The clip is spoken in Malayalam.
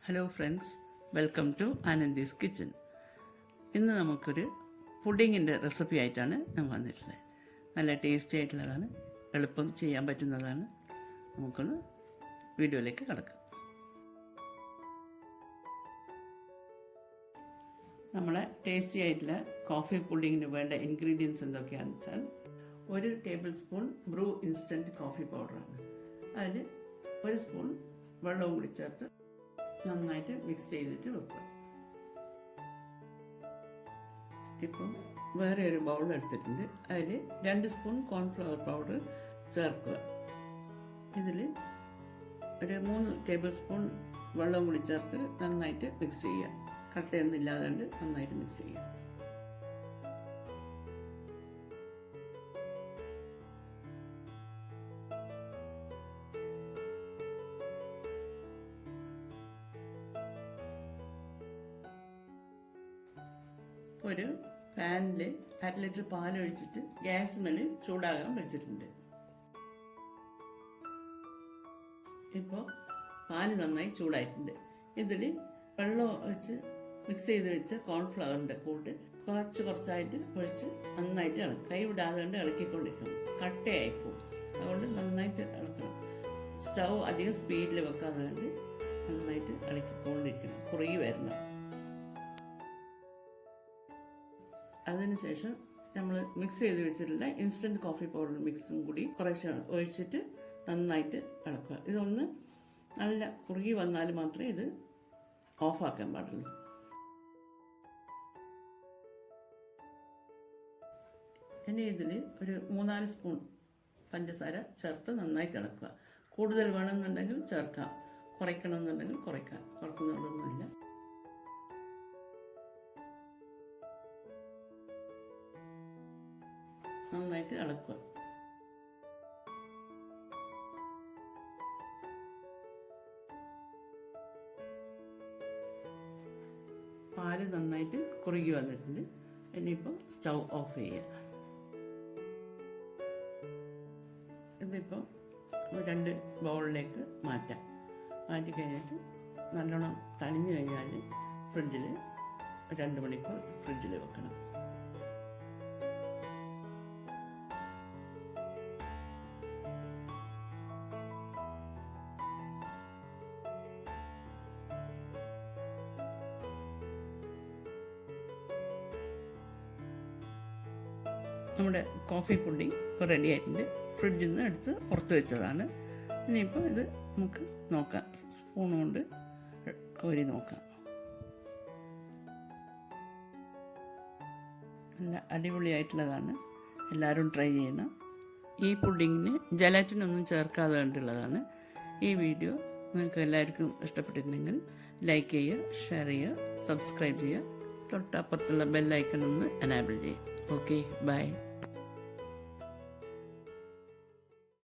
Hello friends, welcome to Anandi's kitchen. ഇന്ന് നമുക്കൊരു പുഡിങ്ങിൻ്റെ റെസിപ്പി ആയിട്ടാണ് ഞാൻ വന്നിട്ടുള്ളത്. നല്ല ടേസ്റ്റി ആയിട്ടുള്ളതാണ്, എളുപ്പം ചെയ്യാൻ പറ്റുന്നതാണ്. നമുക്കൊന്ന് വീഡിയോയിലേക്ക് കടക്കാം. നമ്മളെ ടേസ്റ്റി ആയിട്ടുള്ള കോഫി പുഡിങ്ങിന് വേണ്ട ഇൻഗ്രീഡിയൻസ് എന്തൊക്കെയാണെന്ന് വെച്ചാൽ 1 tablespoon Bru instant coffee പൗഡറാണ്. അതിൽ 1 സ്പൂൺ വെള്ളവും കൂടി ചേർത്ത് നന്നായിട്ട് മിക്സ് ചെയ്തിട്ട് വെക്കുക. ഇപ്പം വേറെ ഒരു ബൗൾ എടുത്തിട്ടുണ്ട്. അതിൽ 2 സ്പൂൺ കോൺഫ്ലവർ പൗഡർ ചേർക്കുക. ഇതിൽ ഒരു 3 ടേബിൾ സ്പൂൺ വെള്ളം കൂടി ചേർത്ത് നന്നായിട്ട് മിക്സ് ചെയ്യുക. കട്ടയൊന്നും ഇല്ലാതെ നന്നായിട്ട് മിക്സ് ചെയ്യുക. ഒരു പാനിൽ 1/2 ലിറ്റർ പാലൊഴിച്ചിട്ട് ഗ്യാസ് മേളിൽ ചൂടാകാൻ വെച്ചിട്ടുണ്ട്. ഇപ്പോൾ പാല് നന്നായി ചൂടായിട്ടുണ്ട്. ഇതിൽ വെള്ളം ഒഴിച്ച് മിക്സ് ചെയ്ത് വെച്ച കോൺഫ്ലവറിൻ്റെ കൂട്ട് കുറച്ചായിട്ട് ഒഴിച്ച് നന്നായിട്ട് ഇളക്കും. കൈ വിടാതെ ഇളക്കിക്കൊണ്ടിരിക്കണം. കട്ടയായിപ്പോവും. അതുകൊണ്ട് നന്നായിട്ട് ഇളക്കണം. സ്റ്റൗ അധികം സ്പീഡിൽ വെക്കാതെ നന്നായിട്ട് ഇളക്കിക്കൊണ്ടിരിക്കണം. കുറുകി വരണം. അതിനുശേഷം നമ്മൾ മിക്സ് ചെയ്ത് വെച്ചിട്ടുള്ള ഇൻസ്റ്റൻറ്റ് കോഫി പൗഡർ മിക്സും കൂടി കുറേശ്ശെ ഒഴിച്ചിട്ട് നന്നായിട്ട് ഇളക്കുക. ഇതൊന്ന് നല്ല കുറുകി വന്നാൽ മാത്രമേ ഇത് ഓഫാക്കാൻ പാടുള്ളൂ. ഇനി ഇതിൽ ഒരു 3-4 സ്പൂൺ പഞ്ചസാര ചേർത്ത് നന്നായിട്ട് ഇളക്കുക. കൂടുതൽ വേണമെന്നുണ്ടെങ്കിൽ ചേർക്കാം, കുറയ്ക്കണമെന്നുണ്ടെങ്കിൽ കുറയ്ക്കാം. കുറക്കുന്നതൊന്നുമില്ല. നന്നായിട്ട് ഇളക്കുക. പാല് നന്നായിട്ട് കുറുകി വന്നിട്ടുണ്ട്. ഇനിയിപ്പോൾ സ്റ്റൗ ഓഫ് ചെയ്യുക. ഇതിപ്പോൾ 2 ബൗളിലേക്ക് മാറ്റാം. മാറ്റി കഴിഞ്ഞിട്ട് നല്ലോണം തണിഞ്ഞു കഴിഞ്ഞാൽ ഫ്രിഡ്ജിൽ 2 മണിക്കൂർ ഫ്രിഡ്ജിൽ വെക്കണം. നമ്മുടെ കോഫി പുഡിംഗ് ഇപ്പോൾ റെഡി ആയിട്ടുണ്ട്. ഫ്രിഡ്ജിൽ നിന്ന് എടുത്ത് പുറത്ത് വെച്ചതാണ്. ഇനിയിപ്പോൾ ഇത് നമുക്ക് നോക്കാം. സ്പൂൺ കൊണ്ട് കോരി നോക്കാം. നല്ല അടിപൊളിയായിട്ടുള്ളതാണ്. എല്ലാവരും ട്രൈ ചെയ്യണം. ഈ പുഡിങ്ങിന് ജലാറ്റിനൊന്നും ചേർക്കാതെ കണ്ടുള്ളതാണ്. ഈ വീഡിയോ നിങ്ങൾക്ക് എല്ലാവർക്കും ഇഷ്ടപ്പെട്ടിട്ടുണ്ടെങ്കിൽ ലൈക്ക് ചെയ്യുക, ഷെയർ ചെയ്യുക, സബ്സ്ക്രൈബ് ചെയ്യുക. തൊട്ടപ്പുറത്തുള്ള ബെല്ലൈക്കൺ ഒന്ന് എനാബിൾ ചെയ്യുക. Okay, by.